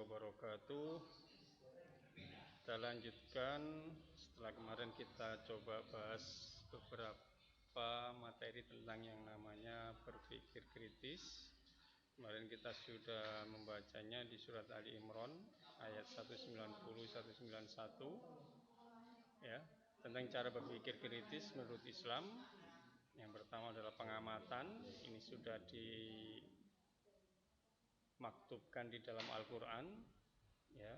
wabarakatuh. Kita lanjutkan setelah kemarin kita coba bahas beberapa materi tentang yang namanya berpikir kritis. Kemarin kita sudah membacanya di surat Ali Imran ayat 190-191 ya, tentang cara berpikir kritis menurut Islam. Yang pertama adalah pengamatan. Ini sudah dimaktubkan di dalam Al-Qur'an ya,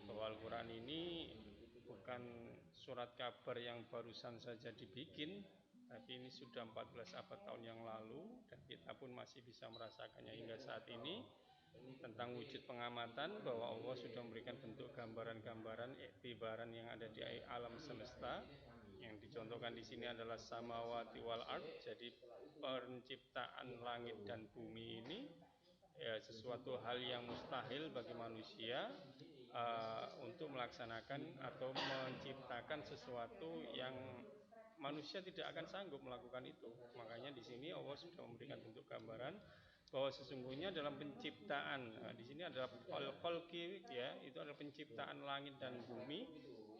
bahwa Al-Quran ini bukan surat kabar yang barusan saja dibikin, tapi ini sudah 14 abad tahun yang lalu, dan kita pun masih bisa merasakannya hingga saat ini, tentang wujud pengamatan bahwa Allah sudah memberikan bentuk gambaran-gambaran iktibaran yang ada di alam semesta. Yang dicontohkan di sini adalah samawati wal ard, jadi penciptaan langit dan bumi ini ya, sesuatu hal yang mustahil bagi manusia untuk melaksanakan atau menciptakan sesuatu yang manusia tidak akan sanggup melakukan itu. Makanya di sini Allah sudah memberikan bentuk gambaran bahwa sesungguhnya dalam penciptaan, di sini adalah al-khalqi ya, itu adalah penciptaan langit dan bumi,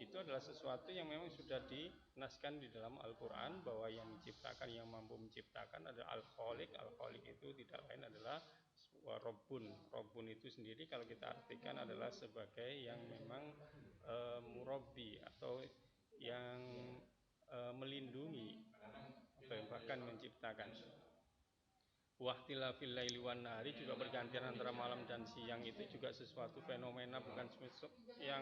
itu adalah sesuatu yang memang sudah dinaskan di dalam Al-Quran, bahwa yang menciptakan, yang mampu menciptakan adalah al-khaliq. Al-khaliq itu tidak lain adalah Rabbun itu sendiri kalau kita artikan adalah sebagai yang memang murabbi atau yang melindungi, bahkan menciptakan. Wahtilafil laili wan nahari, juga pergantian antara malam dan siang itu juga sesuatu fenomena, bukan yang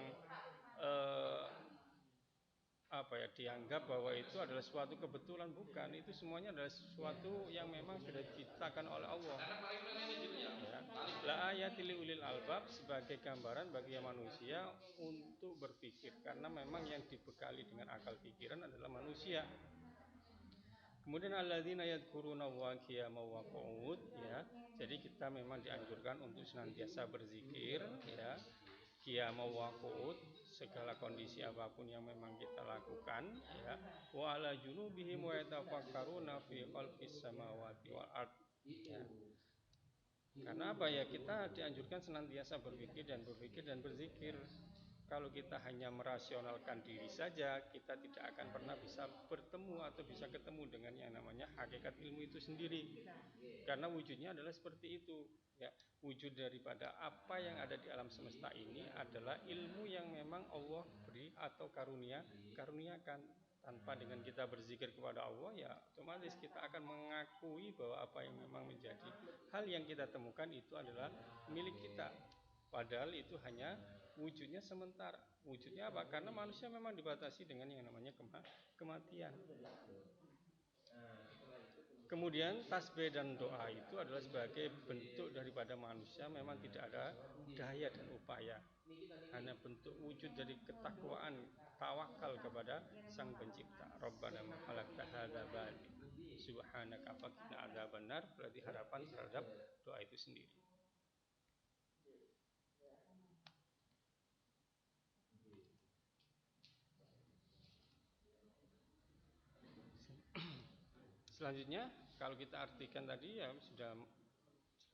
dianggap bahwa itu adalah suatu kebetulan, bukan. Itu semuanya adalah sesuatu yang memang sudah diciptakan oleh Allah ya. La ayatil ulil albab, sebagai gambaran bagi manusia untuk berpikir, karena memang yang dibekali dengan akal pikiran adalah manusia. Kemudian alladzina yadhkuruna Allaha qiyaman wa qu'ud ya. Jadi kita memang dianjurkan untuk senantiasa berzikir ya, qiyaman wa qu'ud, segala kondisi apapun yang memang kita lakukan ya. Wa ala junubihim wa yatafakkaruna fi khalqis samawati wal ard ya. Karena apa ya, kita dianjurkan senantiasa berpikir dan berzikir. Kalau kita hanya merasionalkan diri saja, kita tidak akan pernah bisa bertemu atau bisa ketemu dengan yang namanya hakikat ilmu itu sendiri. Karena wujudnya adalah seperti itu ya. Wujud daripada apa yang ada di alam semesta ini adalah ilmu yang memang Allah beri atau karuniakan. Tanpa dengan kita berzikir kepada Allah, ya otomatis kita akan mengakui bahwa apa yang memang menjadi hal yang kita temukan itu adalah milik kita. Padahal itu hanya wujudnya sementara. Wujudnya apa? Karena manusia memang dibatasi dengan yang namanya kematian. Kemudian tasbih dan doa itu adalah sebagai bentuk daripada manusia memang tidak ada daya dan upaya, hanya bentuk wujud dari ketakwaan, tawakal kepada Sang Pencipta. Rabbana ma khalaqta hadza batil subhanaka faqina adzabannar, berarti harapan terhadap doa itu sendiri. Selanjutnya kalau kita artikan tadi ya sudah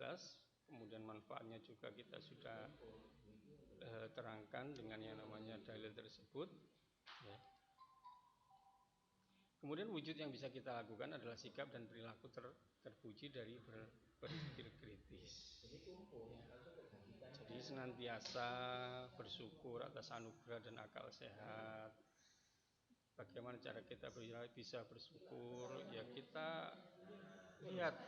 jelas, kemudian manfaatnya juga kita sudah terangkan dengan yang namanya dalil tersebut ya. Kemudian wujud yang bisa kita lakukan adalah sikap dan perilaku terpuji dari berpikir kritis ya. Jadi senantiasa bersyukur atas anugerah dan akal sehat. Bagaimana cara kita bisa bersyukur? Ya kita lihat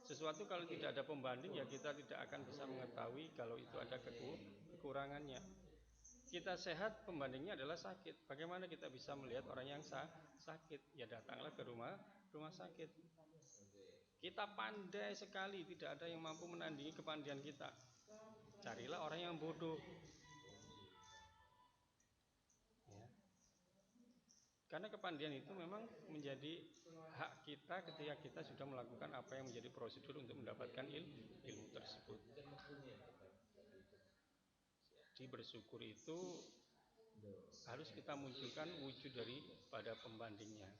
sesuatu, kalau tidak ada pembanding ya kita tidak akan bisa mengetahui kalau itu ada kekurangannya. Kita sehat, pembandingnya adalah sakit. Bagaimana kita bisa melihat orang yang sakit? Ya datanglah ke rumah sakit. Kita pandai sekali, tidak ada yang mampu menandingi kepandaian kita. Carilah orang yang bodoh ya. Karena kepandaian itu memang menjadi hak kita ketika kita sudah melakukan apa yang menjadi prosedur untuk mendapatkan ilmu tersebut. Jadi bersyukur itu harus kita munculkan wujud daripada pembandingnya.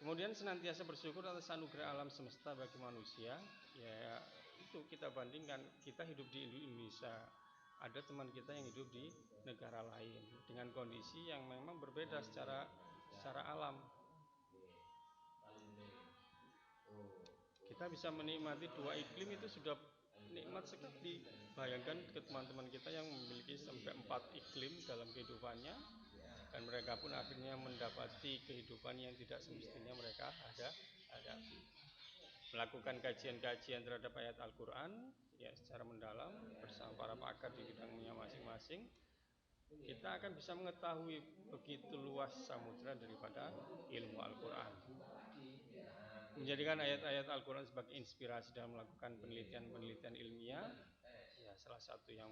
Kemudian senantiasa bersyukur atas anugerah alam semesta bagi manusia ya. itu kita bandingkan, kita hidup di Indonesia, ada teman kita yang hidup di negara lain dengan kondisi yang memang berbeda secara alam. Kita bisa menikmati dua iklim itu sudah nikmat sekali. Bayangkan ke teman-teman kita yang memiliki sampai 4 iklim dalam kehidupannya, dan mereka pun akhirnya mendapati kehidupan yang tidak semestinya mereka hadapi. Melakukan kajian-kajian terhadap ayat Al-Quran ya secara mendalam bersama para pakar di bidangnya masing-masing, kita akan bisa mengetahui begitu luas samudera daripada ilmu Al-Quran. Menjadikan ayat-ayat Al-Quran sebagai inspirasi dalam melakukan penelitian-penelitian ilmiah, ya salah satu yang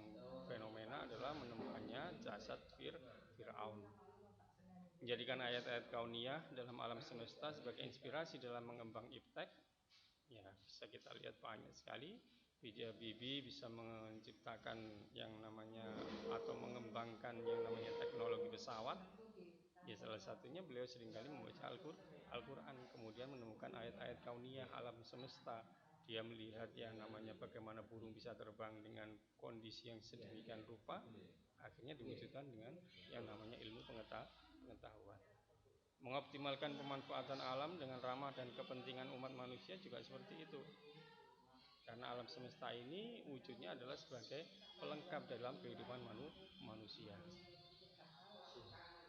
fenomena adalah menemukannya jasad Fir'aun. Menjadikan ayat-ayat kauniyah dalam alam semesta sebagai inspirasi dalam mengembang iptek, ya bisa kita lihat banyak sekali. B.J. Habibie bisa menciptakan yang namanya atau mengembangkan yang namanya teknologi pesawat. Ya salah satunya beliau seringkali membaca Al-Quran, kemudian menemukan ayat-ayat kauniyah alam semesta. Dia melihat yang namanya bagaimana burung bisa terbang dengan kondisi yang sedemikian rupa, akhirnya diwujudkan dengan yang namanya ilmu pengetahuan. Mengoptimalkan pemanfaatan alam dengan ramah dan kepentingan umat manusia juga seperti itu. Karena alam semesta ini wujudnya adalah sebagai pelengkap dalam kehidupan manusia.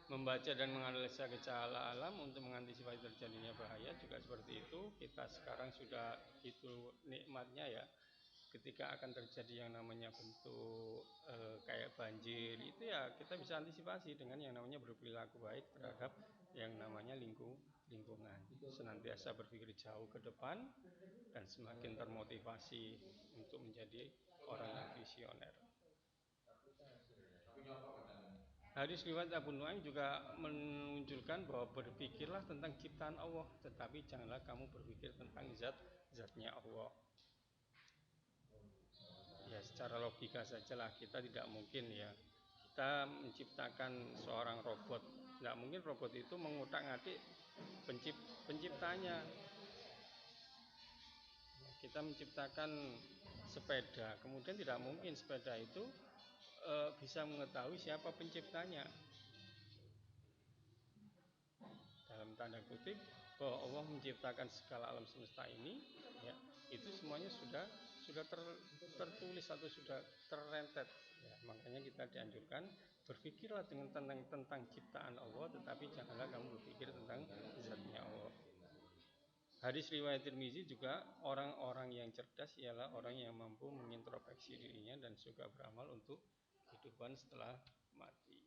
Membaca dan menganalisa gejala alam untuk mengantisipasi terjadinya bahaya juga seperti itu. Kita sekarang sudah itu nikmatnya ya, ketika akan terjadi yang namanya bentuk kayak banjir itu ya kita bisa antisipasi dengan yang namanya berperilaku baik terhadap yang namanya lingkungan, senantiasa berpikir jauh ke depan dan semakin termotivasi untuk menjadi orang yang visioner. Hadis riwayat Abu Nuaim juga menunjukkan bahwa berpikirlah tentang ciptaan Allah, tetapi janganlah kamu berpikir tentang zatnya Allah. Ya secara logika sajalah, kita tidak mungkin ya kita menciptakan seorang robot. Tidak mungkin robot itu mengutak-atik penciptanya. Kita menciptakan sepeda, kemudian tidak mungkin sepeda itu bisa mengetahui siapa penciptanya. Dalam tanda kutip bahwa Allah menciptakan segala alam semesta ini, ya, itu semuanya sudah tertulis atau sudah terrentet. Ya, makanya kita dianjurkan berpikirlah tentang ciptaan Allah, tetapi janganlah kamu berpikir tentang zatnya Allah. Hadis riwayat Tirmizi juga, orang-orang yang cerdas ialah orang yang mampu mengintrospeksi dirinya dan suka beramal untuk kehidupan setelah mati.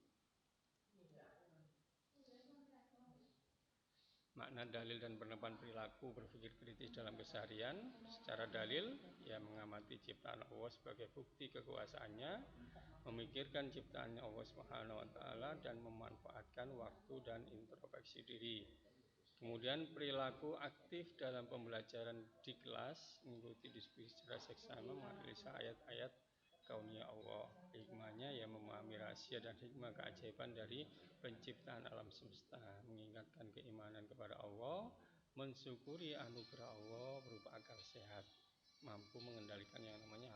Makna dalil dan penerapan perilaku berpikir kritis dalam keseharian. Secara dalil, ya mengamati ciptaan Allah sebagai bukti kekuasaannya, memikirkan ciptaannya Allah Subhanahu wa taala dan memanfaatkan waktu dan introspeksi diri. Kemudian perilaku aktif dalam pembelajaran di kelas, mengikuti diskusi secara seksama, menganalisa ayat-ayat kauniyah Allah. Hikmahnya ya memahami rahasia dan hikmah keajaiban dari penciptaan alam semesta, mengingatkan keimanan kepada Allah, mensyukuri anugerah Allah berupa akal sehat, mampu mengendalikan yang namanya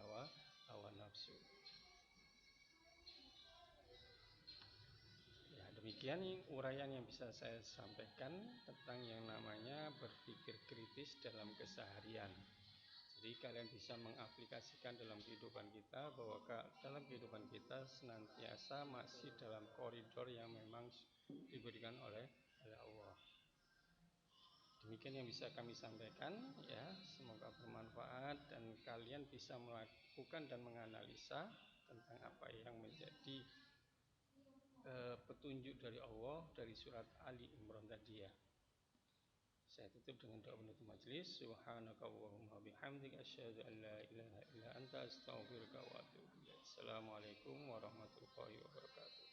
hawa nafsu. Demikian uraian yang bisa saya sampaikan tentang yang namanya berpikir kritis dalam keseharian. Jadi kalian bisa mengaplikasikan dalam kehidupan kita, bahwa dalam kehidupan kita senantiasa masih dalam koridor yang memang diberikan oleh Allah. Demikian yang bisa kami sampaikan ya, semoga bermanfaat dan kalian bisa melakukan dan menganalisa tentang apa yang menjadi petunjuk dari Allah dari surat Ali Imran tadi ya. Saya tutup dengan doa penutup majelis. Subhanakallahumma bihamdika asyhadu an la ilaha illa anta astaghfiruka wa atubu ilaik. Assalamualaikum warahmatullahi wabarakatuh.